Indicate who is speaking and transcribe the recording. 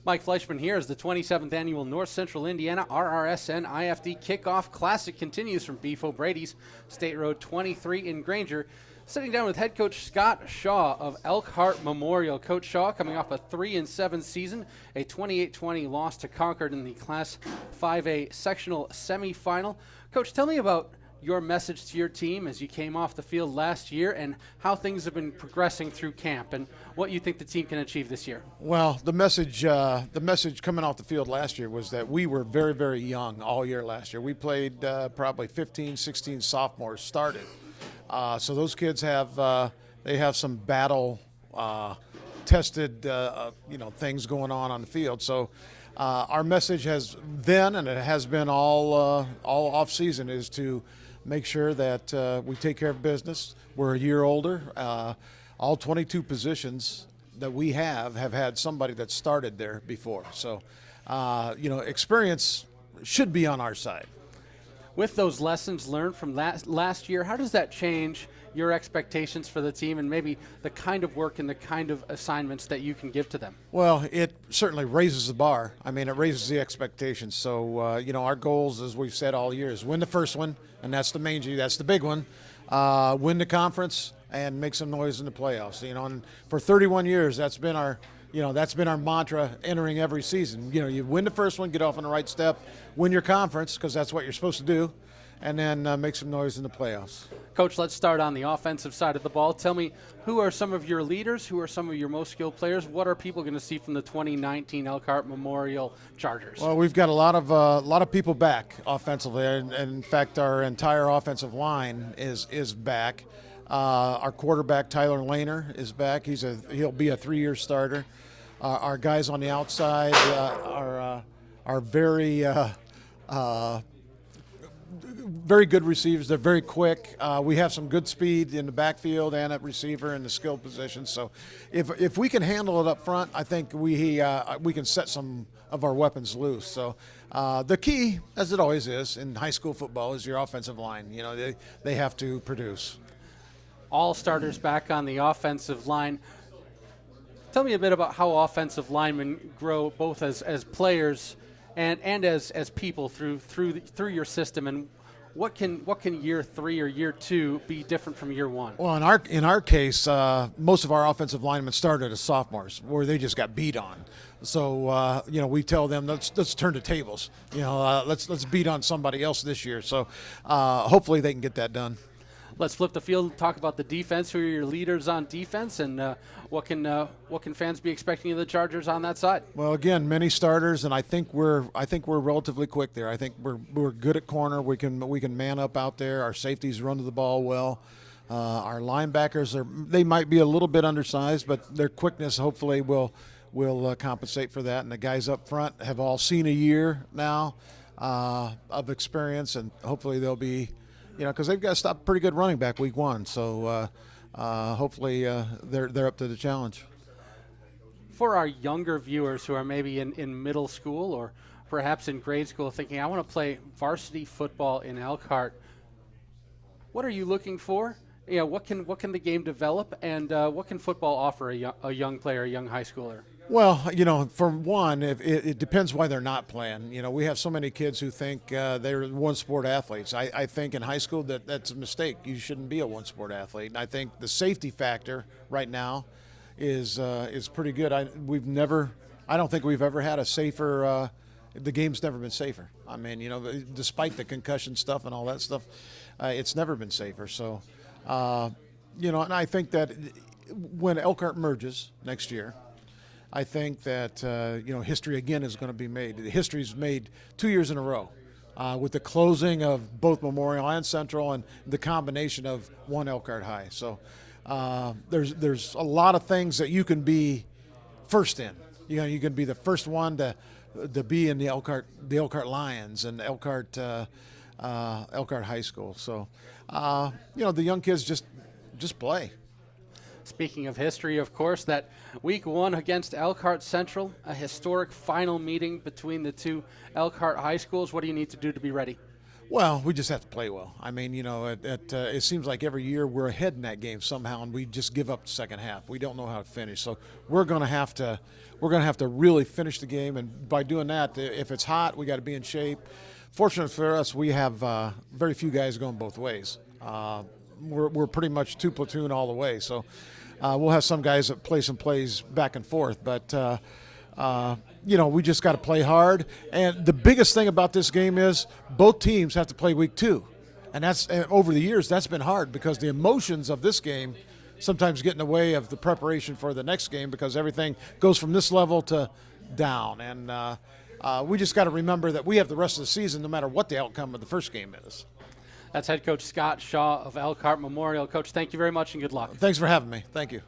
Speaker 1: Mike Fleischman here as the 27th Annual North Central Indiana RRSN IFD Kickoff Classic continues from Beef O'Brady's, State Road 23 in Granger. Sitting down with head coach Scot Shaw of Elkhart Memorial. Coach Shaw coming off a 3-7 season, a 28-20 loss to Concord in the Class 5A sectional semifinal. Coach, tell me about your message to your team as you came off the field last year and how things have been progressing through camp and what you think the team can achieve this year.
Speaker 2: Well, the message coming off the field last year was that we were very, very young all year last year. We played probably 15, 16 sophomores started. So those kids have some battle tested things going on the field. So our message has then, and it has been all off season, is to make sure that we take care of business. We're a year older. All 22 positions that we have had somebody that started there before. So experience should be on our side.
Speaker 1: With those lessons learned from last year, how does that change your expectations for the team and maybe the kind of work and the kind of assignments that you can give to them?
Speaker 2: Well, it certainly raises the bar. I mean, it raises the expectations. So, our goals, as we've said all year, is win the first one, and that's the main G, that's the big one. Win the conference and make some noise in the playoffs. And for 31 years, that's been our mantra entering every season. You win the first one, get off on the right step, win your conference, because that's what you're supposed to do, and then make some noise in the playoffs.
Speaker 1: Coach, let's start on the offensive side of the ball. Tell me, who are some of your leaders? Who are some of your most skilled players? What are people going to see from the 2019 Elkhart Memorial Chargers?
Speaker 2: Well, we've got a lot of people back offensively, and in fact, our entire offensive line is back. Our quarterback Tyler Lehner is back. He'll be a 3-year starter. Our guys on the outside are very good receivers. They're very quick. We have some good speed in the backfield and at receiver in the skill position. So, if we can handle it up front, I think we can set some of our weapons loose. So, the key, as it always is in high school football, is your offensive line. They have to produce.
Speaker 1: All starters back on the offensive line. Tell me a bit about how offensive linemen grow both as players and as people through your system, and what can year 3 or year 2 be different from year 1? Well,
Speaker 2: in our case, most of our offensive linemen started as sophomores, where they just got beat on. So we tell them let's turn the tables. Let's beat on somebody else this year. So hopefully they can get that done.
Speaker 1: Let's flip the field and talk about the defense. Who are your leaders on defense, and what can fans be expecting of the Chargers on that side?
Speaker 2: Well, again, many starters, and I think we're relatively quick there. I think we're good at corner. We can man up out there. Our safeties run to the ball well. Our linebackers they might be a little bit undersized, but their quickness hopefully will compensate for that. And the guys up front have all seen a year now of experience, and hopefully they'll be. Because they've got to stop a pretty good running back week 1. So hopefully they're up to the challenge.
Speaker 1: For our younger viewers who are maybe in middle school or perhaps in grade school thinking, I want to play varsity football in Elkhart, what are you looking for? What can the game develop, and what can football offer a young player, a young high schooler?
Speaker 2: Well, for one, it depends why they're not playing. We have so many kids who think they're one-sport athletes. I think in high school that's a mistake. You shouldn't be a one-sport athlete. And I think the safety factor right now is pretty good. I don't think we've ever had a safer. The game's never been safer. I mean, despite the concussion stuff and all that stuff, it's never been safer. So, and I think that when Elkhart merges next year, I think that history again is going to be made. History's made 2 years in a row with the closing of both Memorial and Central, and the combination of one Elkhart High. So there's a lot of things that you can be first in. You can be the first one to be in the Elkhart Lions and Elkhart High School. So the young kids just play.
Speaker 1: Speaking of history, of course, that week 1 against Elkhart Central, a historic final meeting between the two Elkhart high schools. What do you need to do to be ready?
Speaker 2: Well, we just have to play well. I mean, it seems like every year we're ahead in that game somehow, and we just give up the second half. We don't know how to finish, so we're going to have to really finish the game. And by doing that, if it's hot, we got to be in shape. Fortunately for us, we have very few guys going both ways. We're pretty much two platoon all the way, so we'll have some guys that play some plays back and forth, but. We just got to play hard. And the biggest thing about this game is both teams have to play week 2. And that's over the years, that's been hard because the emotions of this game sometimes get in the way of the preparation for the next game because everything goes from this level to down. And we just got to remember that we have the rest of the season no matter what the outcome of the first game is.
Speaker 1: That's head coach Scot Shaw of Elkhart Memorial. Coach, thank you very much and good luck.
Speaker 2: Thanks for having me. Thank you.